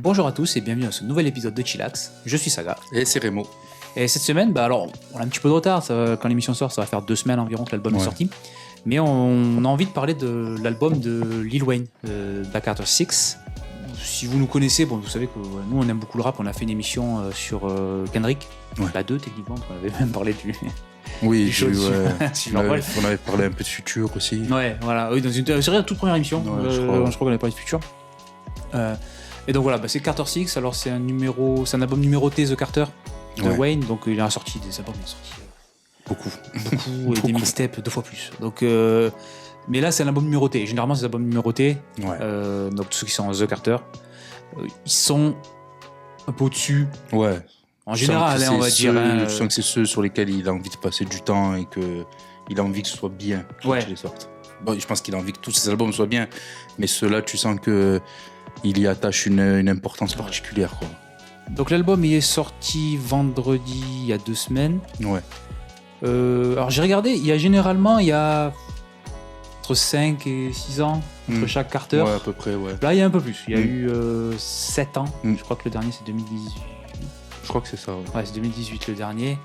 Bonjour à tous et bienvenue dans ce nouvel épisode de Chillax. Je suis Saga. Et c'est Rémo. Et cette semaine, alors, on a un petit peu de retard. Quand l'émission sort, ça va faire 2 semaines environ que l'album est sorti. Mais on a envie de parler de l'album de Lil Wayne, Black Carter 6. Si vous nous connaissez, vous savez que nous on aime beaucoup le rap. On a fait une émission sur Kendrick, la 2 techniquement, on avait même parlé du. Oui, du show on avait parlé un peu de Future aussi. Ouais, voilà. Oui, c'est la toute première émission. Je crois qu'on avait parlé de Future. Et donc voilà, c'est Carter 6. Alors c'est un album numéroté The Carter de Wayne. Donc il a sorti des albums, beaucoup et des mixtapes 2 fois plus. Donc mais là c'est un album numéroté. Généralement ces albums numérotés, donc tous ceux qui sont en The Carter, ils sont un peu au-dessus. Ouais. En général, on va dire. Je sens que c'est ceux sur lesquels il a envie de passer du temps et qu'il a envie que ce soit bien quand il les sorte. Bon, je pense qu'il a envie que tous ses albums soient bien, mais ceux-là, tu sens que il y attache une importance particulière, quoi. Donc l'album il est sorti vendredi il y a 2 semaines. Ouais. Alors j'ai regardé, il y a entre 5 et 6 ans entre chaque Carter. Ouais, à peu près, ouais. Là il y a un peu plus, il y a eu 7 ans. Je crois que le dernier c'est 2018. Je crois que c'est ça. Ouais, c'est 2018 le dernier.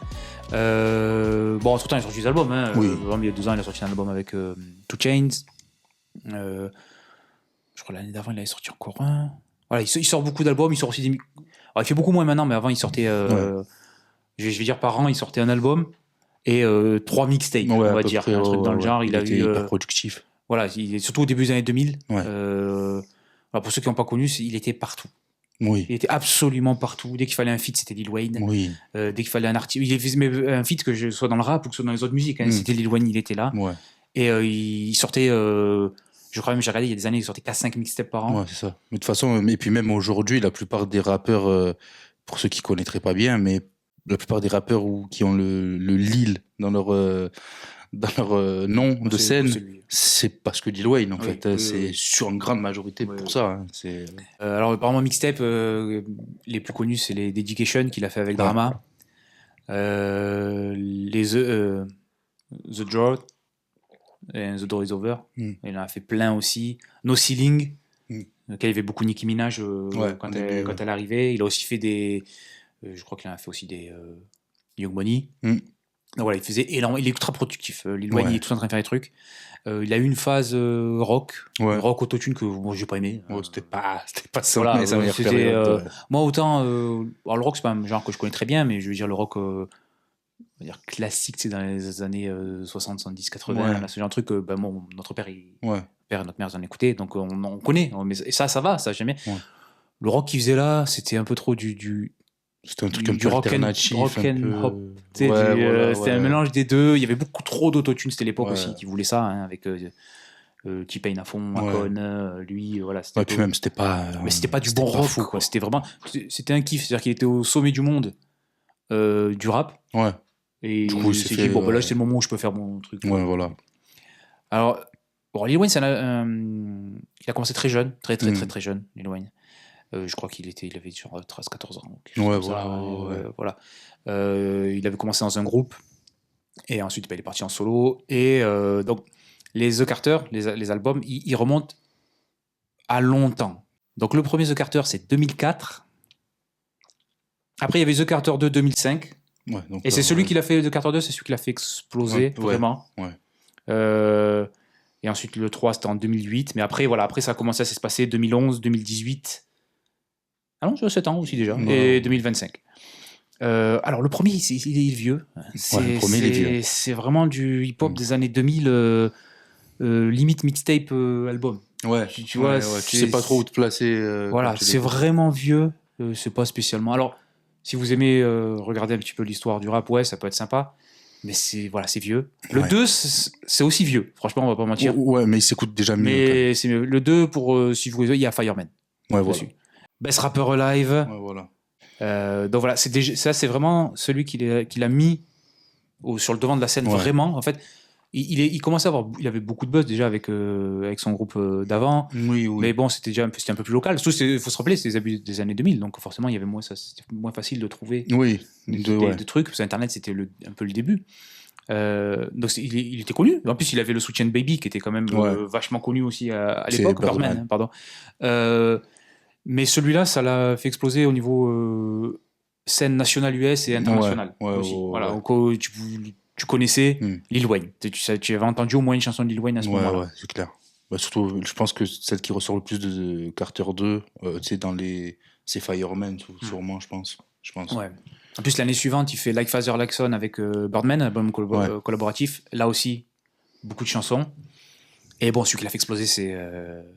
Bon, entre temps il a sorti des albums. Il y a 2 ans il a sorti un album avec 2 Chainz. Je crois l'année d'avant il avait sorti encore un. Voilà, il sort beaucoup d'albums, il sort aussi des. Alors, il fait beaucoup moins maintenant, mais avant il sortait. Je vais dire par an, il sortait un album et 3 mixtapes, on va dire, un truc dans le genre. Il était hyper productif. Voilà, surtout au début des années 2000. Alors pour ceux qui n'ont pas connu, il était partout. Oui. Il était absolument partout. Dès qu'il fallait un feat, c'était Lil Wayne. Oui. Dès qu'il fallait un artiste, il faisait un feat que ce soit dans le rap ou que ce soit dans les autres musiques. C'était Lil Wayne, il était là. Ouais. Et il sortait. Je crois même, j'ai regardé, il y a des années, il sortait 4-5 mixtapes par an. Ouais, c'est ça. Mais de toute façon, et puis même aujourd'hui, la plupart des rappeurs, pour ceux qui connaîtraient pas bien, mais la plupart des rappeurs qui ont le Lil dans leur nom de scène, c'est parce que Lil Wayne, en fait. C'est sur une grande majorité pour ça. Alors, apparemment, mixtape, les plus connus, c'est les Dedication qu'il a fait avec Drama. Les The Draw. Et The Door Is Over. Il en a fait plein aussi. No Ceiling, lequel il y avait beaucoup Nicki Minaj quand elle arrivait. Il a aussi fait des. Je crois qu'il en a fait aussi des Young Money. Donc voilà, il faisait énormément. Il est ultra productif. Lil Wayne, il est tout en train de faire des trucs. Il a eu une phase rock autotune que moi j'ai pas aimé. C'était pas ça. Voilà, sa meilleure période. Moi autant. Alors le rock c'est pas un genre que je connais très bien, mais je veux dire le rock. On va dire classique, c'est dans les années 60, 70, 80, là, ce genre de truc. Notre père et notre mère en écoutaient, donc on connaît. Et ça va, ça j'aime bien. Le rock qu'il faisait là, c'était un peu trop c'était un truc un peu alternatif, rock and hop. C'était un mélange des deux. Il y avait beaucoup trop d'autotune, c'était l'époque aussi qui voulait ça, avec T-Pain à fond, Akon, lui, voilà. Et puis même, c'était pas. Mais c'était pas du bon rock, fou, quoi. C'était vraiment. C'était un kiff, c'est-à-dire qu'il était au sommet du monde du rap. Ouais. Et du coup, il s'est dit, là, c'est le moment où je peux faire mon truc. Ouais, voilà. Alors, Lil Wayne, il a commencé très jeune, très jeune, Lil Wayne. Je crois qu'il avait sur 13-14 ans. Voilà. Il avait commencé dans un groupe, et ensuite, il est parti en solo. Et donc, les The Carter, les albums, ils remontent à longtemps. Donc, le premier The Carter, c'est 2004. Après, il y avait The Carter 2, 2005. Et c'est celui qui l'a fait, The Carter 2, c'est celui qui l'a fait exploser, vraiment. Et ensuite, le 3, c'était en 2008. Mais après, ça a commencé à s'espacer 2011, 2018. Ah non, 7 ans aussi déjà. Et 2025. Alors, le premier, il est vieux. Le premier, il est vieux. C'est vraiment du hip-hop des années 2000, limite mixtape album. Ouais. Tu vois, tu sais pas trop où te placer. Voilà, c'est vraiment vieux. C'est pas spécialement. Alors, si vous aimez regarder un petit peu l'histoire du rap, ça peut être sympa. Mais c'est vieux. Le 2, c'est aussi vieux. Franchement, on va pas mentir. Ouais, mais il s'écoute déjà mieux. Mais c'est mieux. Le 2, si vous il y a Fireman. Ouais, voilà. Best Rapper Alive. Ouais, voilà. Donc voilà, ça, c'est vraiment celui qu'il a mis sur le devant de la scène, vraiment. En fait, il commençait il avait beaucoup de buzz déjà avec son groupe d'avant. Oui. Mais bon, c'était un peu plus local. Surtout, il faut se rappeler, c'est les débuts des années 2000, donc forcément, il y avait c'était moins facile de trouver des trucs, parce que Internet, c'était un peu le début. Donc il était connu. En plus, il avait le soutien de Baby, qui était quand même vachement connu aussi à l'époque. Birdman, pardon. Mais celui-là, ça l'a fait exploser au niveau scène nationale US et internationale. Aussi. Voilà, donc, tu connaissais Lil Wayne. Tu avais entendu au moins une chanson de Lil Wayne à ce moment-là. Ouais, c'est clair. Surtout, je pense que celle qui ressort le plus de Carter 2, c'est Fireman, sûrement, je pense. Ouais. En plus, l'année suivante, il fait Like Father Like Son avec Birdman, album collaboratif. Là aussi, beaucoup de chansons. Et bon, celui qui l'a fait exploser, c'est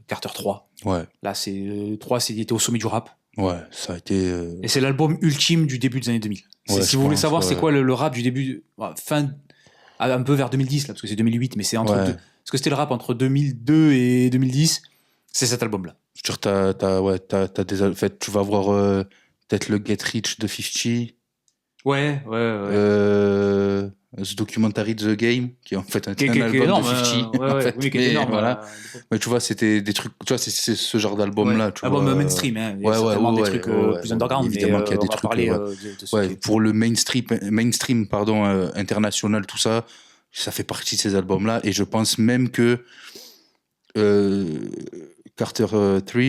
Carter 3. Ouais. Là, c'est 3, il était au sommet du rap. Ouais, ça a été... Et c'est l'album ultime du début des années 2000. Si vous voulez savoir c'est quoi le rap du début, un peu vers 2010, là, parce que c'est 2008, mais c'est entre deux. Parce que c'était le rap entre 2002 et 2010, c'est cet album-là. En fait, tu vas voir peut-être le Get Rich de 50. Ouais. Ce documentary The Game, qui est en fait un album énorme, de 50. en fait. Oui, qui est énorme. Voilà. Mais tu vois, c'était des trucs, tu vois, c'est ce genre d'album-là. Album mainstream, hein. Il y a certainement des trucs plus underground, évidemment mais qu'il y a des trucs. Pour le mainstream, international, tout ça, ça fait partie de ces albums-là. Et je pense même que Carter 3,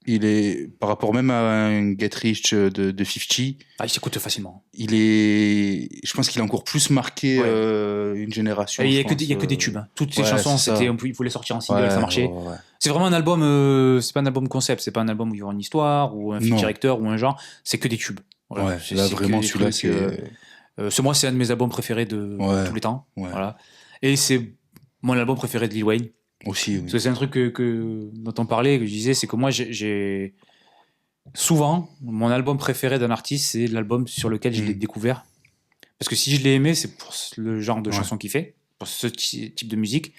il est, par rapport même à un Get Rich de 50, il s'écoute facilement. Je pense qu'il a encore plus marqué une génération. Il n'y a que des tubes. Hein. Toutes ces chansons, il faut les sortir en single, ça marchait. C'est vraiment un album, c'est pas un album concept, c'est pas un album où il y aura une histoire, ou un fil directeur, ou un genre, c'est que des tubes. Voilà. Là, vraiment, celui-là, c'est... moi, c'est un de mes albums préférés de tous les temps. Voilà. Et c'est mon album préféré de Lil Wayne. Aussi, Parce que c'est un truc dont on parlait, que je disais, c'est que moi, j'ai souvent, mon album préféré d'un artiste, c'est l'album sur lequel je l'ai découvert. Parce que si je l'ai aimé, c'est pour le genre de chanson qu'il fait, pour ce type de musique.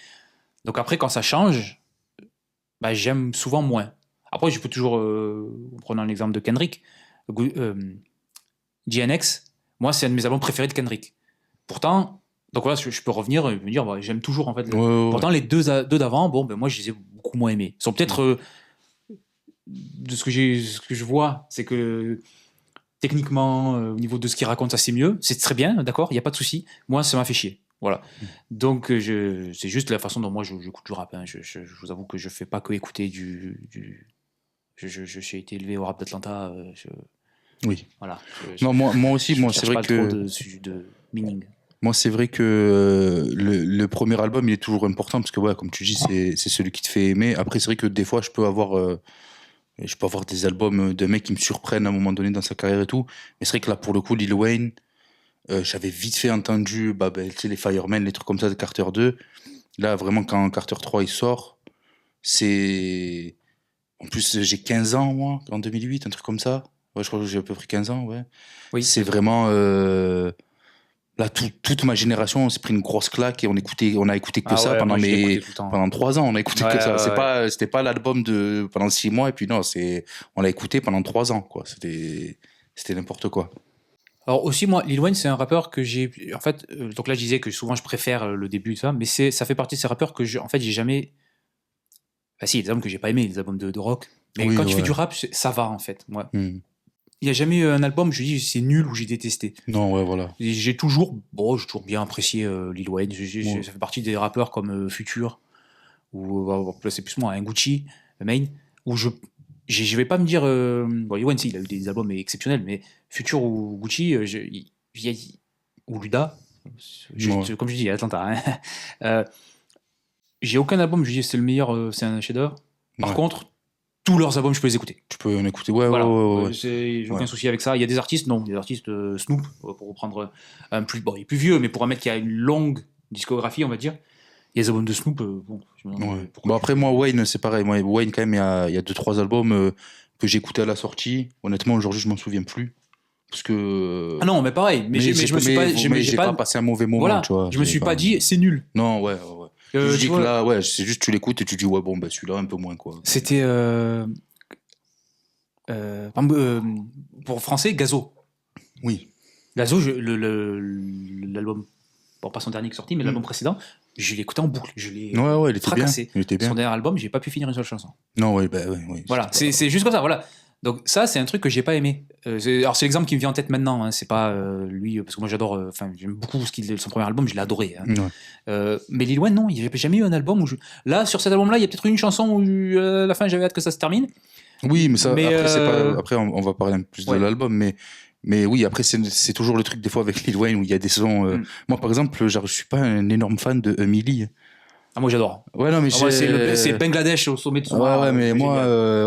Donc après, quand ça change, j'aime souvent moins. Après, je peux toujours, en prenant l'exemple de Kendrick, GNX, moi, c'est un de mes albums préférés de Kendrick. Pourtant... Donc voilà, je peux revenir et me dire, j'aime toujours en fait. Pourtant, les deux d'avant, moi je les ai beaucoup moins aimés. Ils sont peut-être de ce que je vois, c'est que techniquement, au niveau de ce qu'ils racontent, ça c'est mieux. C'est très bien, d'accord, il n'y a pas de souci. Moi, ça m'a fait chier. Voilà. Donc c'est juste la façon dont moi j'écoute du rap. Hein. Je vous avoue que je fais pas que écouter j'ai été élevé au rap d'Atlanta. Oui. Voilà. Non, moi aussi, c'est vrai que de meaning. Moi, c'est vrai que le premier album, il est toujours important parce que, comme tu dis, c'est celui qui te fait aimer. Après, c'est vrai que des fois, je peux avoir des albums de mecs qui me surprennent à un moment donné dans sa carrière et tout. Mais c'est vrai que là, pour le coup, Lil Wayne, j'avais vite fait entendu tu sais, les Fireman, les trucs comme ça de Carter 2. Là, vraiment, quand Carter 3 il sort, c'est... En plus, j'ai 15 ans, moi, en 2008, un truc comme ça. Ouais, je crois que j'ai à peu près 15 ans, ouais. Oui. C'est vraiment... Là, toute ma génération, on s'est pris une grosse claque et on a écouté que ça pendant 3 ans. On a écouté que ça. C'était pas l'album de pendant 6 mois et puis non, on l'a écouté pendant 3 ans, quoi. C'était n'importe quoi. Alors aussi, moi, Lil Wayne, c'est un rappeur que j'ai... En fait, donc là, je disais que souvent, je préfère le début de ça, mais ça fait partie de ces rappeurs que, j'ai jamais... si, il y a des albums que j'ai pas aimé, des albums de rock. Mais quand tu fais du rap, ça va, en fait, moi. Il n'y a jamais eu un album, je dis, c'est nul ou j'ai détesté. Non, voilà. J'ai toujours bien apprécié Lil Wayne. Ça fait partie des rappeurs comme Future, ou là, c'est plus moi, un Gucci, Mane, où je vais pas me dire... Lil Wayne, il a eu des albums exceptionnels, mais Future ou Gucci, ou Luda, comme je dis, Atlanta, hein, j'ai aucun album, je dis, c'est le meilleur, c'est un chef-d'œuvre. Par contre, tous leurs albums, je peux les écouter. Tu peux en écouter, j'ai aucun souci avec ça. Il y a des artistes, Snoop, pour reprendre il est plus vieux, mais pour un mec qui a une longue discographie, on va dire, il y a des albums de Snoop. Après, moi, Wayne, c'est pareil. Moi, Wayne, quand même, il y a 2-3 albums que j'écoutais à la sortie. Honnêtement, aujourd'hui, je m'en souviens plus. Parce que... Ah non, mais pareil. Mais j'ai pas passé un mauvais moment. Voilà, tu vois, je me suis pas dit, c'est nul. Non, je dis que là, c'est juste tu l'écoutes et tu dis celui-là un peu moins, quoi. C'était pour français, Gazo. Oui. Gazo, l'album, pas son dernier qui est sorti, mais l'album précédent, je l'ai écouté en boucle. Je l'ai il fracassé. Était bien. Son dernier album, j'ai pas pu finir une seule chanson. Non, oui. Voilà, c'est juste comme ça, voilà. Donc ça, c'est un truc que j'ai pas aimé. Alors c'est l'exemple qui me vient en tête maintenant. Hein. C'est pas lui, parce que moi j'adore. J'aime beaucoup son premier album, je l'ai adoré. Hein. Mais Lil Wayne, non, il n'y avait jamais eu un album où là sur cet album-là, il y a peut-être une chanson où à la fin j'avais hâte que ça se termine. Oui, mais ça, après, c'est pas, après on va parler un peu plus de l'album, mais oui, après, c'est toujours le truc des fois avec Lil Wayne où il y a des sons. Moi, par exemple, genre, je suis pas un énorme fan de Emily. Ah, moi j'adore. Ouais, non, mais c'est Bangladesh au sommet de son art. Ouais, mais moi,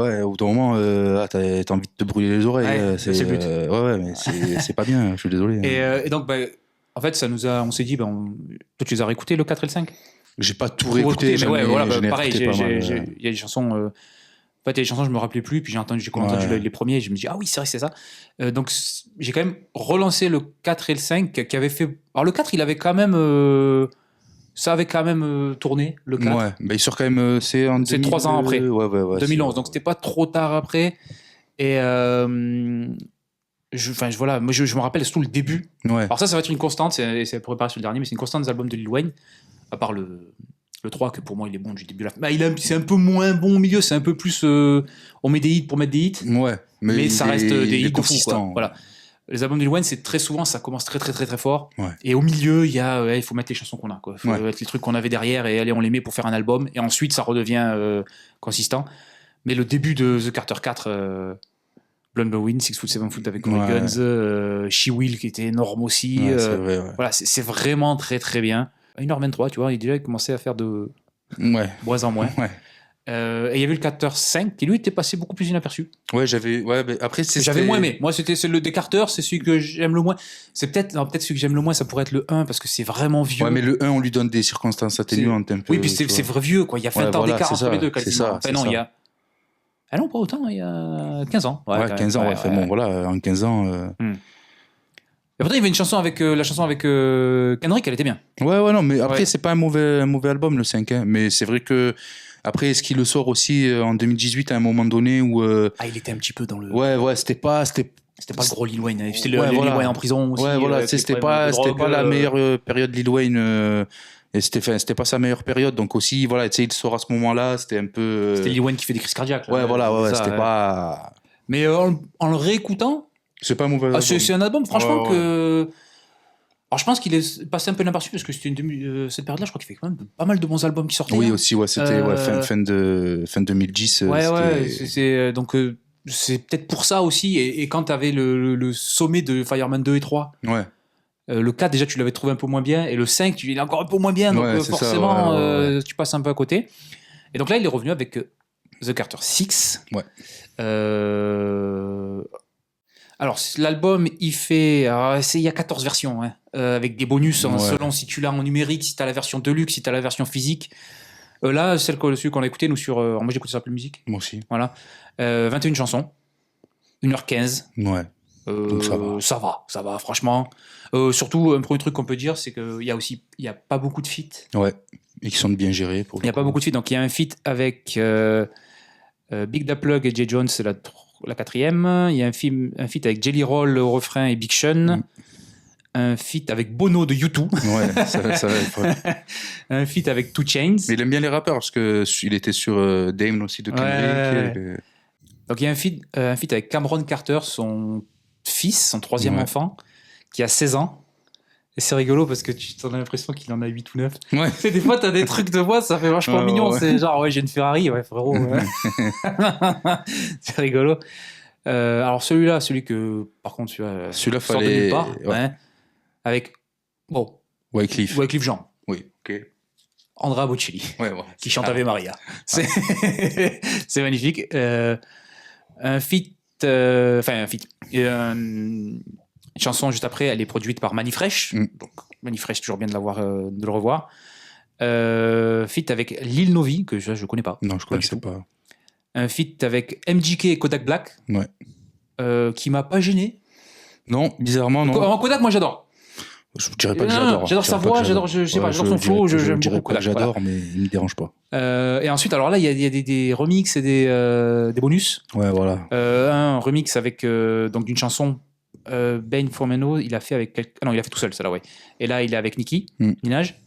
ouais, au bout d'un moment, t'as envie de te brûler les oreilles. C'est le but. Ouais, mais c'est pas bien, je suis désolé. Et donc, en fait, on s'est dit, toi, tu les as réécoutés, le 4 et le 5 ? J'ai pas tout réécouté, mais ouais, voilà, pareil, il y a des chansons. En fait, il y a des chansons, je me rappelais plus, puis j'ai entendu les premiers, et je me dis, ah oui, c'est vrai, c'est ça. Donc, j'ai quand même relancé le 4 et le 5, qui avait fait. Alors, le 4, il avait quand même. Ça avait quand même tourné, le 4. Ouais, mais il sort quand même. C'est 3 ans après. Ouais. 2011, donc c'était pas trop tard après. Et. Voilà, moi je me rappelle surtout le début. Ouais. Alors, ça va être une constante, c'est pour réparer sur le dernier, mais c'est une constante des albums de Lil Wayne, à part le 3, que pour moi il est bon du début à la fin. C'est un peu moins bon au milieu, c'est un peu plus. On met des hits pour mettre des hits. Ouais, mais ça reste des hits de fou, quoi. Voilà. Les albums de Lil Wayne, c'est très souvent, ça commence très très très très fort. Ouais. Et au milieu, il y a, il faut mettre les chansons qu'on a, quoi. Il faut mettre les trucs qu'on avait derrière et allez, on les met pour faire un album. Et ensuite, ça redevient consistant. Mais le début de The Carter 4, Blonde Blowin, 6 Foot 7 Foot avec Corey Guns, She Will qui était énorme aussi. C'est vrai, Voilà, c'est vraiment très très bien. 1h23, tu vois, il a déjà commencé à faire de moins en moins. Ouais. Et il y avait le Carter 5 qui lui était passé beaucoup plus inaperçu. Ouais, après j'avais moins aimé. Moi, c'était le des Carter, c'est celui que j'aime le moins. C'est peut-être celui que j'aime le moins, ça pourrait être le 1 parce que c'est vraiment vieux. Ouais, mais le 1, on lui donne des circonstances atténuantes un peu. Oui, puis c'est vrai vieux, quoi. Il y a 20 ans d'écart entre les deux, quasiment. C'est ça. Il y a. Ah non, pas autant, il y a 15 ans. Ouais, 15 ans, bon, voilà, en 15 ans. Et pourtant, il y avait une chanson avec la chanson avec Kendrick, elle était bien. Ouais, non, mais après, c'est pas un mauvais album, le 5, hein, mais c'est vrai que. Après, est-ce qu'il le sort aussi en 2018 à un moment donné où. Il était un petit peu dans le. Ouais, c'était pas le gros Lil Wayne. C'était Lil Wayne en prison aussi. Ouais, voilà, c'était pas la meilleure période de Lil Wayne. Et c'était pas sa meilleure période, donc aussi, voilà, tu sais, il sort à ce moment-là, c'était un peu. C'était Lil Wayne qui fait des crises cardiaques. Là, ouais, c'était pas. Mais en le réécoutant. C'est pas un mauvais album. C'est un album, franchement, que. Alors, je pense qu'il est passé un peu inaperçu parce que c'était cette période-là, je crois qu'il fait quand même pas mal de bons albums qui sortaient. Oui, aussi, c'était fin 2010. Ouais, donc c'est peut-être pour ça aussi. Et quand tu avais le sommet de Fireman 2 et 3, le 4, déjà, tu l'avais trouvé un peu moins bien. Et le 5, il est encore un peu moins bien. Donc forcément, tu passes un peu à côté. Et donc là, il est revenu avec The Carter 6. Ouais. Alors, l'album, il y a 14 versions, hein, avec des bonus selon si tu l'as en numérique, si tu as la version deluxe, si tu as la version physique. Là, celui qu'on a écouté, nous, moi, j'ai écouté sur Apple Music. Moi aussi. Voilà. 21 chansons, 1h15. Ouais. Donc ça va, franchement. Surtout, un premier truc qu'on peut dire, c'est qu'il y a pas beaucoup de feats. Ouais, et qui sont bien gérés. Il n'y a pas beaucoup de feats. Donc, il y a un feat avec Big Da Plug et Jay Jones, c'est la 4e. Il y a un feat avec Jelly Roll au refrain et Big Sean. Un feat avec Bono de U2. Ouais, ça va être un feat avec 2 Chainz. Mais il aime bien les rappeurs parce qu'il était sur Dame aussi de Kendrick. Donc il y a un feat avec Cameron Carter, son fils, son 3e enfant, qui a 16 ans. Et c'est rigolo parce que tu as l'impression qu'il en a 8 ou 9. Ouais. Et des fois, tu as des trucs de voix, ça fait vachement mignon. C'est genre, j'ai une Ferrari, frérot. C'est rigolo. Alors celui que, par contre, celui-là sort de nulle part. Avec, Wyclef Jean. Oui, ok. Andrea Bocelli, qui chante Ave Maria. C'est magnifique. Un feat. Une chanson juste après, elle est produite par Manifresh. Donc, Manifresh, toujours bien de le revoir. Feat avec Lil Novi, que je connais pas. Non, je connaissais pas. Un feat avec MJK et Kodak Black. Qui m'a pas gêné. Non, bizarrement, non. Kodak, moi j'adore. Je dirais pas que j'adore. J'adore sa voix, j'adore son flow, j'aime beaucoup Kodak. J'adore, mais il me dérange pas. Et ensuite, alors là, il y a des remixes et des bonus. Ouais, voilà. Un remix avec donc d'une chanson Ben Formeno, il a fait avec non, il a fait tout seul, ça là, ouais. Et là, il est avec Nicki Minaj.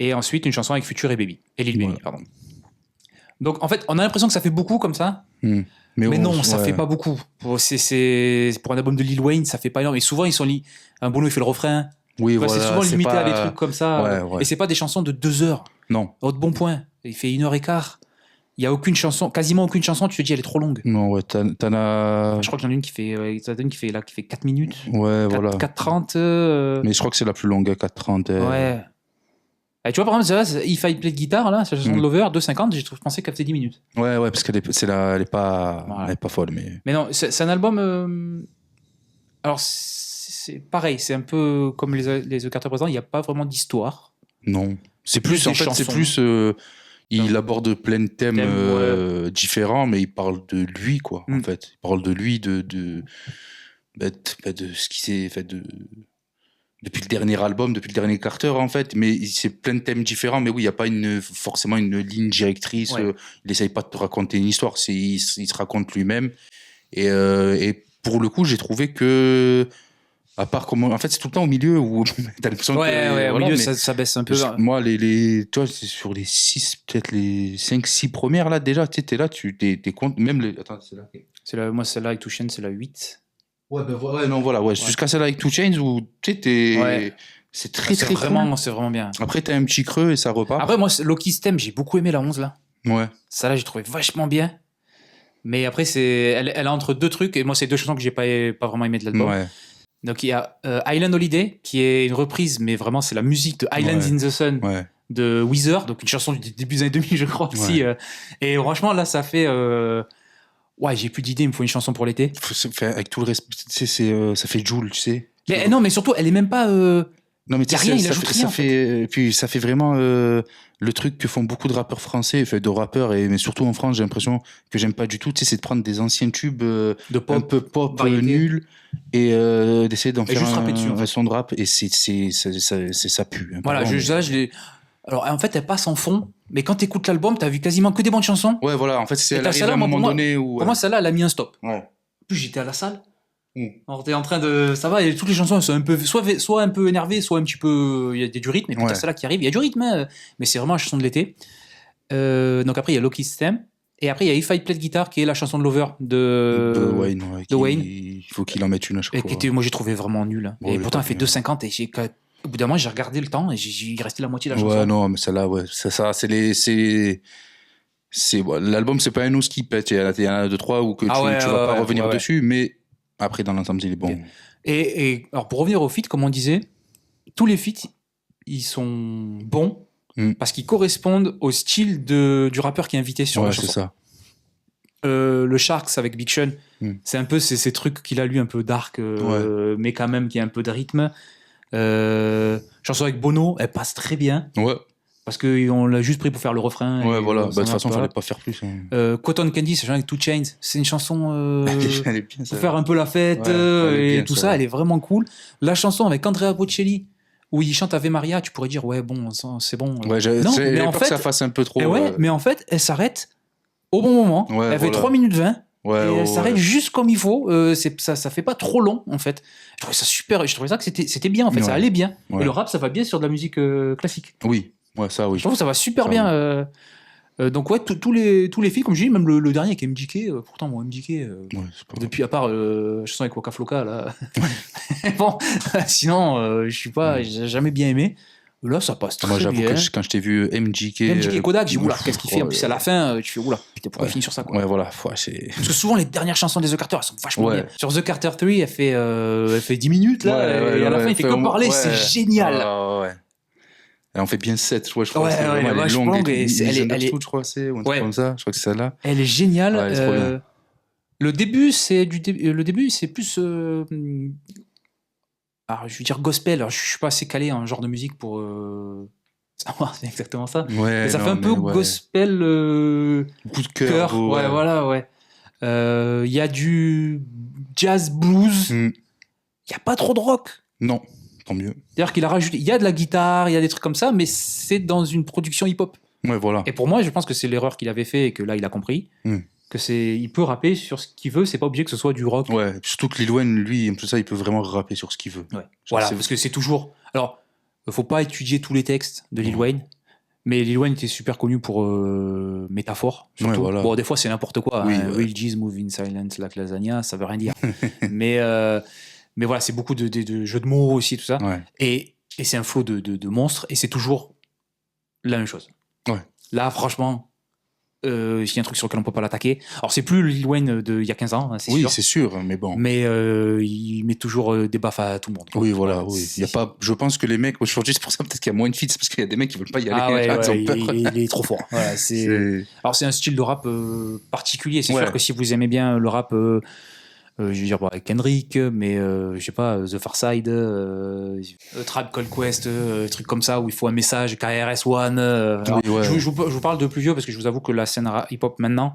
Et ensuite, une chanson avec Future et Baby. Et Lil Baby, pardon. Donc, en fait, on a l'impression que ça fait beaucoup comme ça. Mais non, ça fait pas beaucoup. C'est pour un album de Lil Wayne, ça fait pas énorme. Et souvent, un Bono, il fait le refrain. Oui, voilà, c'est souvent limité à des trucs comme ça. Et c'est pas des chansons de 2 heures. Non. Autre bon point. Il fait 1h15. Il y a aucune chanson, quasiment aucune chanson, tu te dis elle est trop longue. Non, ouais, t'en as. Je crois que j'en ai une qui fait 4 minutes. Ouais, 4, voilà. 4:30. Mais je crois que c'est la plus longue, 4:30. Ouais. Et tu vois, par exemple, If I Play de guitare, là, cette chanson de Lover, 2:50, je pensais qu'elle faisait 10 minutes. Ouais, parce qu'elle est pas, Voilà. elle est pas folle. Mais non, c'est un album. Alors, c'est pareil, c'est un peu comme les The Carter présents, il n'y a pas vraiment d'histoire. Non. C'est plus, en fait, c'est plus. Il aborde plein de thèmes différents, mais il parle de lui, quoi. En fait, il parle de lui, de ce qui s'est fait depuis le dernier album, depuis le dernier Carter, en fait. Mais c'est plein de thèmes différents. Mais oui, il n'y a pas forcément une ligne directrice. Il n'essaye pas de te raconter une histoire. Il se raconte lui-même. Et pour le coup, j'ai trouvé que. À part comment, en fait, c'est tout le temps au milieu où t'as l'impression que. Au milieu, ça baisse un peu. Moi, toi, c'est sur les 6, peut-être les 5, 6 premières, là, déjà, tu sais, t'es là, t'es compte, même les. Attends, c'est là. Moi, celle-là avec Two Chainz, c'est la 8. Jusqu'à celle-là avec Two Chainz où, tu sais, t'es. Ouais. C'est très vraiment, cool. C'est vraiment bien. Après, t'as un petit creux et ça repart. Après, moi, Loki's Theme, j'ai beaucoup aimé la 11, là. Ouais. Ça, là, j'ai trouvé vachement bien. Mais après, elle est entre deux trucs, et moi, c'est deux chansons que j'ai pas vraiment aimé de l'album. Ouais. Donc il y a Island Holiday qui est une reprise, mais vraiment c'est la musique de Islands in the Sun de Weezer, donc une chanson du début des années 2000 je crois aussi. Et franchement là ça fait j'ai plus d'idées, il me faut une chanson pour l'été. Avec tout le reste, tu sais, ça fait Jul, tu sais. Mais non, mais surtout elle est même pas. Non mais tu sais, ça fait puis ça fait vraiment le truc que font beaucoup de rappeurs français, de rappeurs mais surtout en France, j'ai l'impression que j'aime pas du tout, tu sais, c'est de prendre des anciens tubes de pop, un peu pop nuls et d'essayer d'en faire un son de rap et ça pue. Voilà, je l'ai. Alors en fait, elle passe en fond, mais quand t'écoutes l'album, t'as vu quasiment que des bonnes chansons. Ouais, voilà, en fait, c'est elle arrive à un moment donné où. Pour moi, celle-là, elle a mis un stop. Ouais. En plus, j'étais à la salle. Alors t'es en train de, ça va, et toutes les chansons elles sont un peu, soit un peu énervées, soit un petit peu, il y a du rythme, et puis t'as celle-là qui arrive, il y a du rythme, mais c'est vraiment la chanson de l'été. Donc après il y a Loki's Theme, et après il y a If I Play Guitar qui est la chanson de Lover de Wayne. Il faut qu'il en mette une à chaque fois. Moi j'ai trouvé vraiment nul. Et pourtant elle fait 2:50 et au bout d'un moment j'ai regardé le temps et j'ai resté la moitié de la chanson. Ouais non mais celle-là l'album c'est pas un nous qui pète, il y en a 2-3 où que tu vas pas revenir dessus, mais après dans l'ensemble il est bon. Et alors pour revenir aux feats, comme on disait, tous les feats ils sont bons parce qu'ils correspondent au style du rappeur qui est invité sur la chanson. C'est ça. Le Sharks avec Big Sean, c'est un peu ces trucs qu'il a lu un peu dark, mais quand même qui a un peu de rythme. Chanson avec Bono, elle passe très bien. Ouais. Parce qu'on l'a juste pris pour faire le refrain. Ouais, voilà. De toute façon, il fallait pas faire plus. Cotton Candy, c'est avec Two Chainz. C'est une chanson elle est bien, pour faire un peu la fête et bien, tout ça. Elle est vraiment cool. La chanson avec Andrea Bocelli, où il chante Ave Maria, tu pourrais dire, ouais, bon, c'est bon. Ouais, mais en fait, que ça fasse un peu trop. Mais en fait, elle s'arrête au bon moment. Elle fait 3 minutes 20. Et elle s'arrête juste comme il faut. Ça fait pas trop long, en fait. Je trouvais ça super. Je trouvais ça que c'était bien, en fait. Ça allait bien. Et le rap, ça va bien sur de la musique classique. Oui. Ouais, ça, oui. Je trouve que ça va super bien. Donc, ouais, tous les filles, comme je dis, même le dernier avec MJK, pourtant, mon MJK, depuis, à part chanson avec Waka Flocka, là. Bon, sinon, je suis pas, j'ai jamais bien aimé. Là, ça passe très bien. Moi, j'avoue que quand je t'ai vu MJK et Kodak, j'ai dit, oula, qu'est-ce qu'il fait? En plus, à la fin, tu fais, oula, putain, pourquoi il finit sur ça, quoi. Ouais, voilà. Parce que souvent, les dernières chansons des The Carter, elles sont vachement bien. Sur The Carter 3, elle fait 10 minutes, là, et à la fin, il fait que parler, c'est génial. Ouais. Elle en fait bien 7, je crois. Elle est longue. Elle est, je crois, c'est un truc comme ça. Je crois que c'est celle-là. Elle est géniale. Le début, c'est plus. Alors, je veux dire gospel. Alors, je suis pas assez calé en genre de musique pour savoir c'est exactement ça. Ouais, ça fait un peu gospel. Coup de cœur. Ouais, voilà. Il y a du jazz blues. Il y a pas trop de rock. Non. Tant mieux. C'est-à-dire qu'il a rajouté, il y a de la guitare, il y a des trucs comme ça, mais c'est dans une production hip-hop. Ouais, voilà. Et pour moi, je pense que c'est l'erreur qu'il avait fait et que là, il a compris. Il peut rapper sur ce qu'il veut, c'est pas obligé que ce soit du rock. Ouais, surtout que Lil Wayne, lui, tout ça, il peut vraiment rapper sur ce qu'il veut. Ouais. Voilà, parce que c'est toujours. Alors, faut pas étudier tous les textes de Lil Wayne, mais Lil Wayne était super connu pour métaphore. Surtout. Ouais, voilà. Bon, des fois, c'est n'importe quoi. Oui, Real G's move in silence like lasagna, ça veut rien dire. Mais voilà, c'est beaucoup de jeux de mots aussi, tout ça. Ouais. Et c'est un flow de monstres, et c'est toujours la même chose. Ouais. Là, franchement, s'il y a un truc sur lequel on peut pas l'attaquer. Alors c'est plus Lil Wayne d'il y a 15 ans, hein, c'est sûr. Oui, c'est sûr, mais bon. Mais il met toujours des baffes à tout le monde. Oui, voilà, oui. Il y a pas, je pense que les mecs, aujourd'hui, c'est pour ça peut-être qu'il y a moins de feats, parce qu'il y a des mecs qui veulent pas y aller. Il est trop fort. Voilà, alors c'est un style de rap particulier. C'est sûr que si vous aimez bien le rap, je veux dire Kendrick, mais je sais pas, The Far Side, Tribe Called Quest, trucs comme ça où il faut un message, KRS-One. Je vous parle de plus vieux parce que je vous avoue que la scène hip-hop maintenant,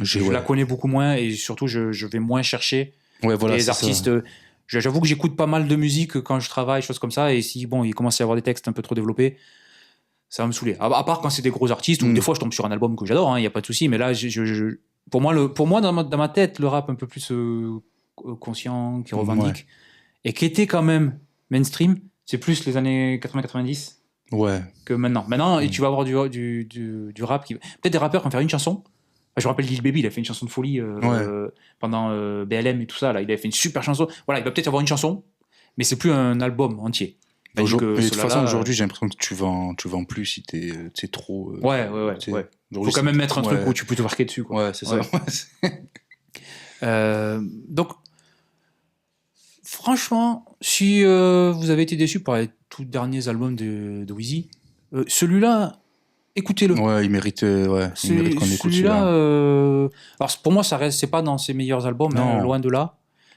je la connais beaucoup moins et surtout je vais moins chercher les artistes. J'avoue que j'écoute pas mal de musique quand je travaille, choses comme ça, et si il commence à y avoir des textes un peu trop développés, ça va me saouler. À part quand c'est des gros artistes, ou des fois je tombe sur un album que j'adore, il y a pas de souci, mais là pour moi dans ma tête, le rap un peu plus conscient, qui revendique, et qui était quand même mainstream, c'est plus les années 80-90 que maintenant. Maintenant, tu vas avoir du rap peut-être des rappeurs qui vont faire une chanson. Je me rappelle Lil Baby, il a fait une chanson de folie pendant BLM et tout ça. Là, il avait fait une super chanson. Voilà, il va peut-être avoir une chanson, mais c'est plus un album entier. Mais de toute façon, aujourd'hui, j'ai l'impression que tu vends plus si t'es trop. Faut quand même mettre un truc où tu peux te marquer dessus. Quoi. Ouais, c'est ça. Donc, franchement, si vous avez été déçus par les tout derniers albums de Wheezy, celui-là, écoutez-le. Ouais, il mérite qu'on écoute celui-là. Alors pour moi, c'est pas dans ses meilleurs albums, loin de là.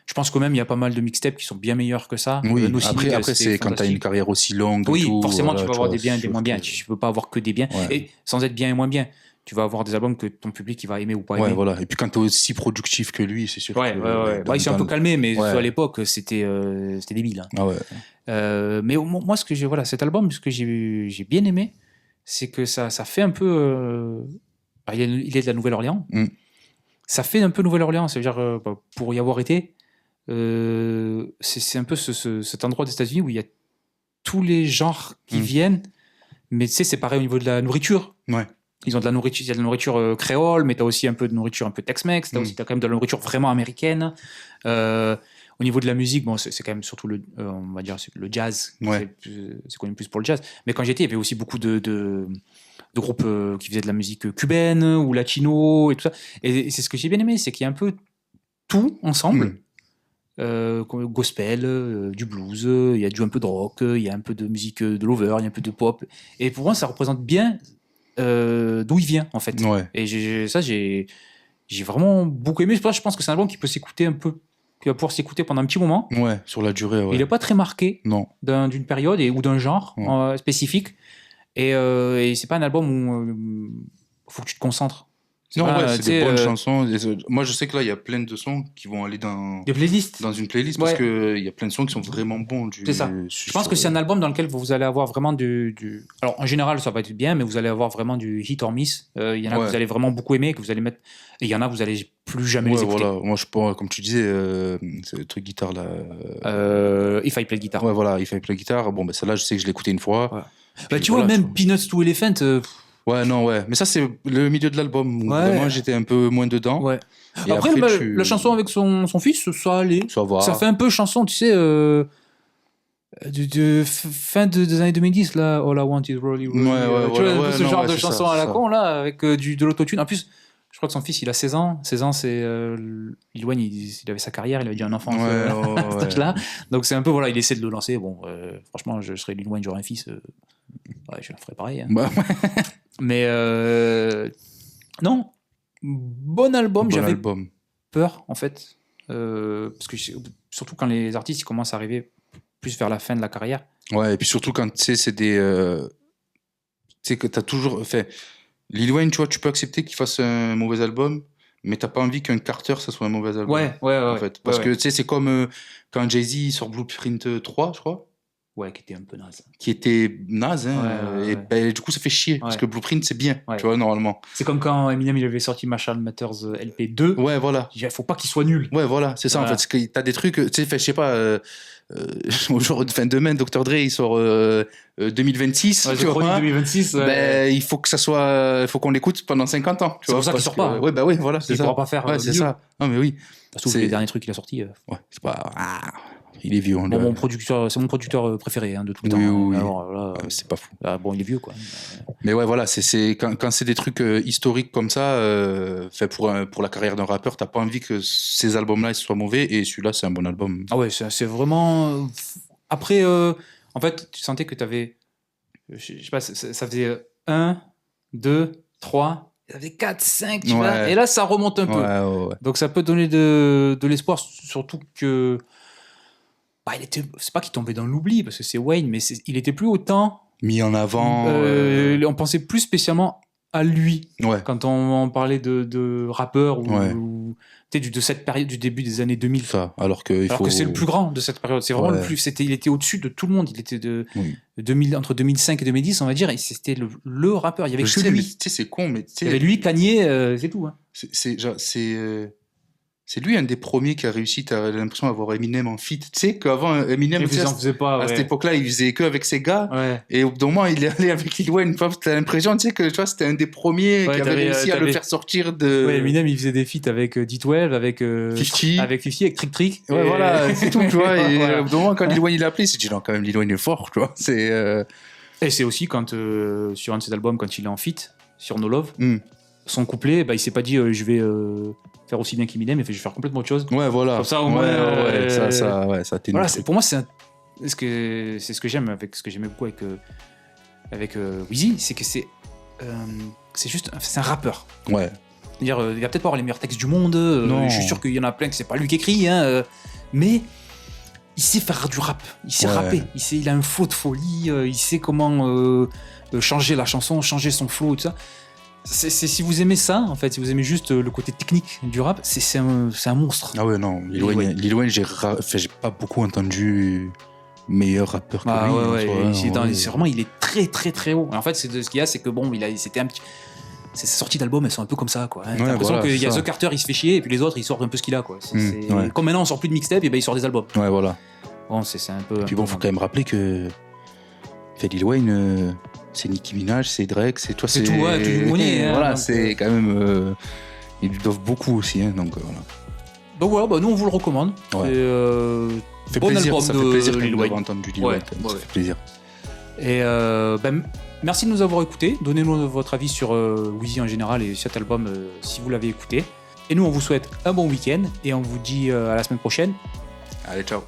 Je pense quand même il y a pas mal de mixtapes qui sont bien meilleurs que ça. Oui, après c'est quand tu as une carrière aussi longue. Oui, forcément tu vas avoir des biens et des moins bien. Tu peux pas avoir que des biens. Et sans être bien et moins bien. Tu vas avoir des albums que ton public il va aimer ou pas aimer. Ouais, voilà. Et puis quand tu es aussi productif que lui, c'est sûr que... il s'est un peu calmé, mais à l'époque, c'était débile. Ah ouais. Mais moi, cet album, ce que j'ai bien aimé, c'est que ça fait un peu... il est de la Nouvelle-Orléans. Ça fait un peu Nouvelle-Orléans. C'est-à-dire, pour y avoir été, c'est un peu cet endroit des États-Unis où il y a tous les genres qui viennent. Mais tu sais, c'est pareil au niveau de la nourriture. Ouais. Ils ont de la nourriture, il y a de la nourriture créole, mais tu as aussi un peu de nourriture un peu Tex-Mex, t'as quand même de la nourriture vraiment américaine. Au niveau de la musique, c'est quand même surtout on va dire le jazz, c'est connu plus pour le jazz. Mais quand j'étais, il y avait aussi beaucoup de groupes qui faisaient de la musique cubaine ou latino et tout ça. Et c'est ce que j'ai bien aimé, c'est qu'il y a un peu tout ensemble. Gospel, du blues, il y a un peu de rock, il y a un peu de musique de lover, il y a un peu de pop. Et pour moi, ça représente bien d'où il vient en fait. Et j'ai vraiment beaucoup aimé. Je pense que c'est un album qui peut s'écouter un peu, qui va pouvoir s'écouter pendant un petit moment. Ouais, sur la durée. Ouais. Il n'est pas très marqué d'une période ou d'un genre spécifique. Et c'est pas un album où faut que tu te concentres. Non, c'est des bonnes chansons. Moi, je sais que là, il y a plein de sons qui vont aller dans des playlists. Dans une playlist parce qu'il y a plein de sons qui sont vraiment bons. C'est ça. Je pense que c'est un album dans lequel vous allez avoir vraiment Alors, en général, ça va être bien, mais vous allez avoir vraiment du hit or miss. Il y en a que vous allez vraiment beaucoup aimer, que vous allez mettre. Et il y en a que vous allez plus jamais les écouter. Voilà. Moi, je pense, comme tu disais, c'est le truc guitare là. If I Play Guitar. Ouais, voilà, If I Play Guitar. Bon, celle-là, je sais que je l'ai écouté une fois. Tu vois, même Peanuts to Elephant. Mais ça c'est le milieu de l'album. Moi j'étais un peu moins dedans. Et après la chanson avec son fils, ça allait. Ça va. Ça fait un peu chanson, tu sais, de fin des années 2010 là. All I Want Is Rolly. Tu vois, ce genre de chanson à la con là, avec de l'autotune. En plus, je crois que son fils il a 16 ans. 16 ans, c'est Lil Wayne, il avait sa carrière, il avait déjà un enfant à cet âge-là. Donc c'est un peu il essaie de le lancer. Bon, franchement, je serais Lil Wayne, j'aurais un fils. Je le ferais pareil. Mais non, bon album. J'avais peur en fait, parce que surtout quand les artistes ils commencent à arriver plus vers la fin de la carrière. Ouais, et puis surtout quand tu sais c'est des, tu sais que t'as toujours fait Lil Wayne, tu vois, tu peux accepter qu'il fasse un mauvais album, mais t'as pas envie qu'un Carter ça soit un mauvais album. En fait, parce que tu sais c'est comme quand Jay-Z sort Blueprint 3, je crois. Qui était un peu naze. Qui était naze, et du coup ça fait chier, parce que Blueprint c'est bien, tu vois, normalement. C'est comme quand Eminem il avait sorti Marshall Mathers LP2. Ouais, voilà. Il faut pas qu'il soit nul. Ouais, voilà, c'est ça en fait. Parce que t'as des trucs, tu sais, je sais pas, demain, Dr. Dre il sort 2026. Tu vois, 2026. Il faut que ça soit, faut qu'on l'écoute pendant 50 ans. C'est pour ça qu'il sort pas. Oui, voilà, c'est ça. Il pourra pas faire. C'est ça. Non, mais oui. Parce que les derniers trucs qu'il a sortis. C'est pas. il est vieux. Bon, c'est mon producteur préféré de tout le temps. Oui. Alors, là, c'est pas fou. Bon, il est vieux, quoi. Mais ouais, voilà, quand c'est des trucs historiques comme ça, fait pour la carrière d'un rappeur, t'as pas envie que ces albums-là soient mauvais, et celui-là, c'est un bon album. Ah ouais, c'est vraiment. Après, en fait, tu sentais que t'avais. Je sais pas, ça faisait 1, 2, 3. Il y avait 4, 5, tu vois. Et là, ça remonte un peu. Ouais. Donc, ça peut donner de l'espoir, surtout que. Bah, c'est pas qu'il tombait dans l'oubli, parce que c'est Wayne, mais il était plus autant. Mis en avant. On pensait plus spécialement à lui. Ouais. Quand on parlait de rappeur ou de cette période du début des années 2000. Ça, alors que c'est le plus grand de cette période. C'est vraiment le plus. Il était au-dessus de tout le monde. Il était entre 2005 et 2010, on va dire. Et c'était le rappeur. Il y avait que lui. Tu sais, c'est con, mais tu sais. Il y avait lui, Kanye, c'est tout. Hein. C'est lui un des premiers qui a réussi, t'as l'impression d'avoir Eminem en feat. Tu sais qu'avant Eminem, à cette époque-là, il faisait que avec ses gars. Ouais. Et au bout d'un moment, il est allé avec Lil Wayne. T'as l'impression, tu sais, que tu vois, c'était un des premiers qui avait réussi à le faire sortir de. Ouais, Eminem, il faisait des feats avec D12, avec 50, avec Trick Trick. Ouais, voilà, c'est tout, tu vois. Et au bout d'un moment, quand Lil Wayne il a appelé, il s'est dit non, quand même, Lil Wayne est fort, tu vois. Et c'est aussi quand sur un de ses albums, quand il est en feat sur No Love, son couplet, il s'est pas dit je vais faire aussi bien qu'Eminem, mais je vais faire complètement autre chose. Ouais, voilà. Comme ça, au moins, ça t'énerve. Voilà, pour moi, c'est ce que j'aime avec ce que j'aimais beaucoup avec Wheezy, c'est que c'est un rappeur. Ouais. C'est-à-dire, il va peut-être pas avoir les meilleurs textes du monde. Je suis sûr qu'il y en a plein que c'est pas lui qui écrit, hein, mais il sait faire du rap. Il sait rapper. Il a un flow de folie. Il sait comment changer la chanson, changer son flow et tout ça. Si vous aimez ça, en fait, si vous aimez juste le côté technique du rap, c'est un monstre. Ah ouais, non, Lil Wayne, j'ai pas beaucoup entendu meilleur rappeur que lui. C'est vraiment, il est très très très haut. Et en fait, ce qu'il y a, c'est que bon, c'était un petit. Ces sorties d'albums, elles sont un peu comme ça, quoi. T'as l'impression qu'il y a The Carter, il se fait chier, et puis les autres, ils sortent un peu ce qu'il a, quoi. Comme maintenant, on sort plus de mixtape, et il sort des albums. Ouais, voilà. Bon, c'est un peu. Et puis bon, faut quand même rappeler que Lil Wayne, c'est Nicki Minaj, c'est Drake, c'est toi, c'est tout, tout le monde. Voilà, c'est quand même. Ils lui doivent beaucoup aussi, hein, donc voilà. Donc voilà, nous on vous le recommande. Ouais. C'est bon album ça fait plaisir de Lil Wayne. Entendu Lil Wayne, ça fait plaisir. Et merci de nous avoir écoutés. Donnez-nous votre avis sur Wheezy en général et cet album si vous l'avez écouté. Et nous on vous souhaite un bon week-end et on vous dit à la semaine prochaine. Allez, ciao.